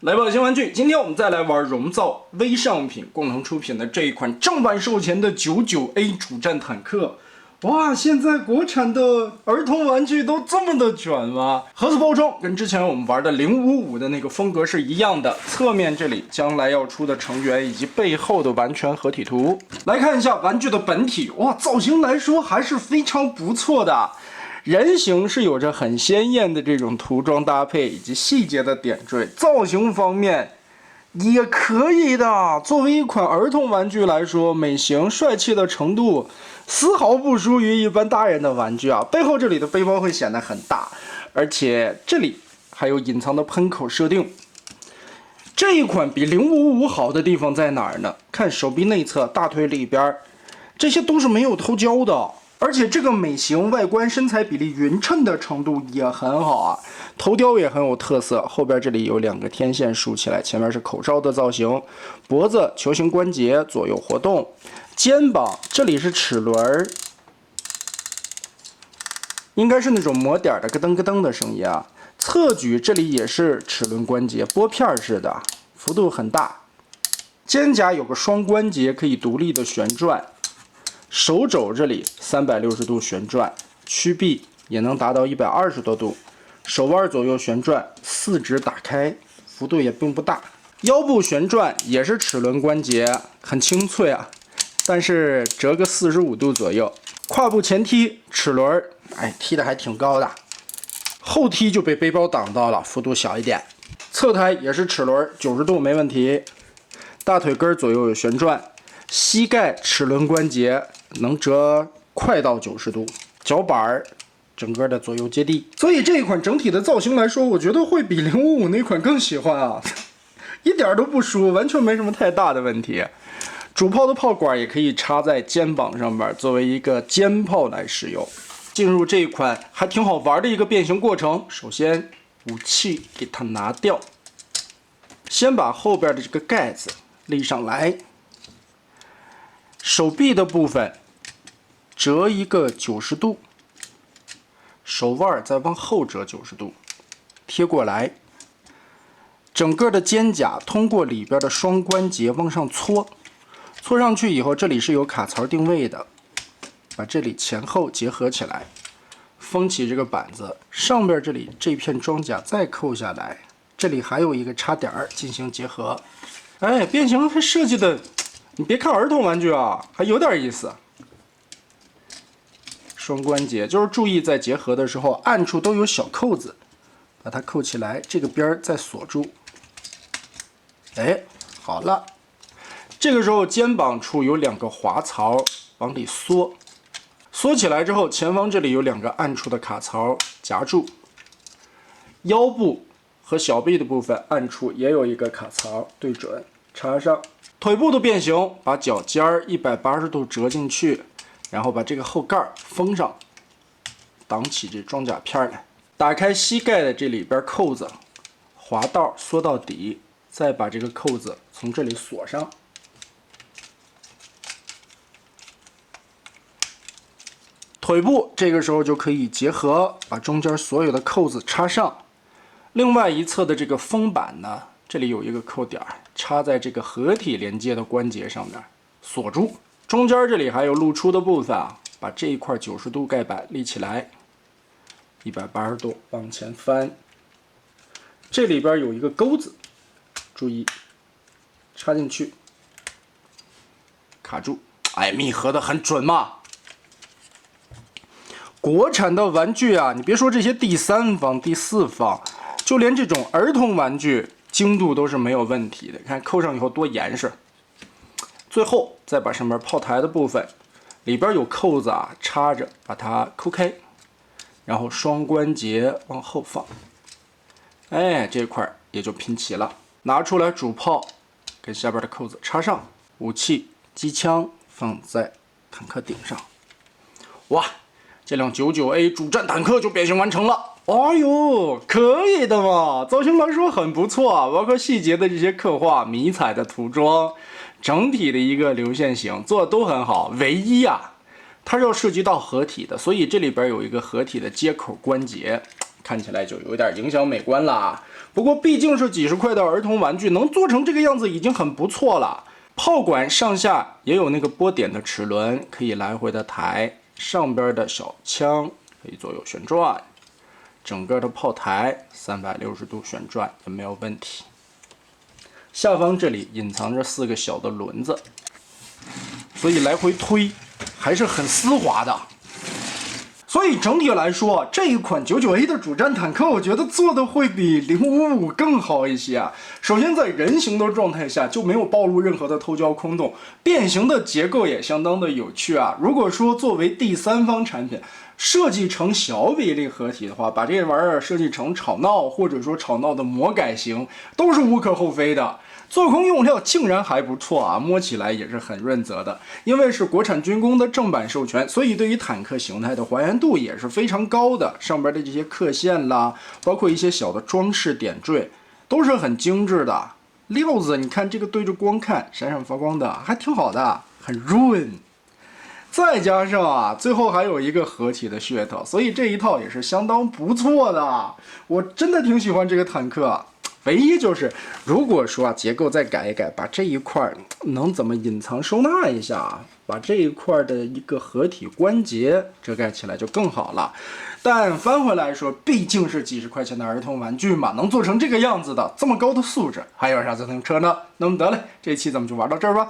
来吧，新玩具！今天我们再来玩荣造微尚品共同出品的这一款正版售前的99A 主战坦克。哇，现在国产的儿童玩具都这么的卷吗？盒子包装跟之前我们玩的055的那个风格是一样的，侧面这里将来要出的成员以及背后的完全合体图。来看一下玩具的本体，哇，造型来说还是非常不错的。人形是有着很鲜艳的这种涂装搭配以及细节的点缀，造型方面也可以的。作为一款儿童玩具来说，美型帅气的程度丝毫不输于一般大人的玩具啊。背后这里的背包会显得很大，而且这里还有隐藏的喷口设定。这一款比055好的地方在哪儿呢？看手臂内侧、大腿里边，这些都是没有偷胶的。而且这个美型、外观、身材比例匀称的程度也很好啊，头雕也很有特色。后边这里有2个天线竖起来，前面是口哨的造型，脖子球形关节左右活动，肩膀这里是齿轮，应该是那种磨点的咯噔咯噔的声音啊。侧举这里也是齿轮关节，拨片式的，幅度很大。肩胛有个双关节可以独立的旋转。手肘这里360度旋转，曲臂也能达到120多度，手腕左右旋转，四指打开，幅度也并不大。腰部旋转也是齿轮关节，很清脆啊，但是折个45度左右。胯部前踢齿轮，踢得还挺高的。后踢就被背包挡到了，幅度小一点。侧抬也是齿轮，90度没问题。大腿根左右有旋转，膝盖齿轮关节能折快到90度，脚板整个的左右接地，所以这一款整体的造型来说，我觉得会比055那款更喜欢啊，一点都不输，完全没什么太大的问题。主炮的炮管也可以插在肩膀上面，作为一个肩炮来使用。进入这一款还挺好玩的一个变形过程，首先武器给它拿掉，先把后边的这个盖子立上来，手臂的部分折一个90度，手腕再往后折90度，贴过来。整个的肩胛通过里边的双关节往上搓，搓上去以后，这里是有卡槽定位的，把这里前后结合起来，封起这个板子。上边这里这片装甲再扣下来，这里还有一个插点进行结合。变形还设计的，你别看儿童玩具啊，还有点意思。双关节就是注意在结合的时候，暗处都有小扣子，把它扣起来，这个边再锁住。好了。这个时候肩膀处有2个滑槽，往里缩，缩起来之后，前方这里有2个暗处的卡槽夹住。腰部和小臂的部分暗处也有一个卡槽，对准插上。腿部的变形，把脚尖180度折进去，然后把这个后盖封上，挡起这装甲片来。打开膝盖的这里边扣子，滑道缩到底，再把这个扣子从这里锁上。腿部这个时候就可以结合，把中间所有的扣子插上。另外一侧的这个封板呢，这里有一个扣点，插在这个合体连接的关节上面，锁住。中间这里还有露出的部分啊，把这一块90度盖板立起来，180度往前翻。这里边有一个钩子，注意插进去，卡住。密合的很准嘛。国产的玩具啊，你别说这些第3方、第4方，就连这种儿童玩具精度都是没有问题的。看扣上以后多严实。最后再把上面炮台的部分，里边有扣子啊，插着，把它抠开，然后双关节往后放。这块也就拼齐了。拿出来主炮，跟下边的扣子插上，武器机枪放在坦克顶上。哇！这辆99A 主战坦克就变形完成了。可以的嘛，造型来说很不错啊，包括细节的这些刻画、迷彩的涂装，整体的一个流线型做的都很好。唯一啊，它是要涉及到合体的，所以这里边有一个合体的接口关节，看起来就有点影响美观啦。不过毕竟是几十块的儿童玩具，能做成这个样子已经很不错了。炮管上下也有那个波点的齿轮，可以来回的抬，上边的小枪可以左右旋转，整个的炮台360度旋转也没有问题。下方这里隐藏着4个小的轮子，所以来回推还是很丝滑的。所以整体来说，这一款99A 的主战坦克，我觉得做的会比055更好一些啊。首先，在人形的状态下就没有暴露任何的偷胶空洞，变形的结构也相当的有趣啊。如果说作为第三方产品，设计成小比例合体的话，把这玩意儿设计成吵闹或者说吵闹的魔改型，都是无可厚非的。做工用料竟然还不错啊，摸起来也是很润泽的。因为是国产军工的正版授权，所以对于坦克形态的还原度也是非常高的。上边的这些刻线啦，包括一些小的装饰点缀，都是很精致的。料子你看这个对着光看，闪闪发光的，还挺好的，很润。再加上啊，最后还有一个合体的噱头，所以这一套也是相当不错的。我真的挺喜欢这个坦克。唯一就是，如果说结构再改一改，把这一块能怎么隐藏收纳一下啊，把这一块的一个合体关节遮盖起来就更好了。但翻回来说，毕竟是几十块钱的儿童玩具嘛，能做成这个样子的，这么高的素质，还有啥自行车呢？那么得嘞，这期咱们就玩到这儿吧。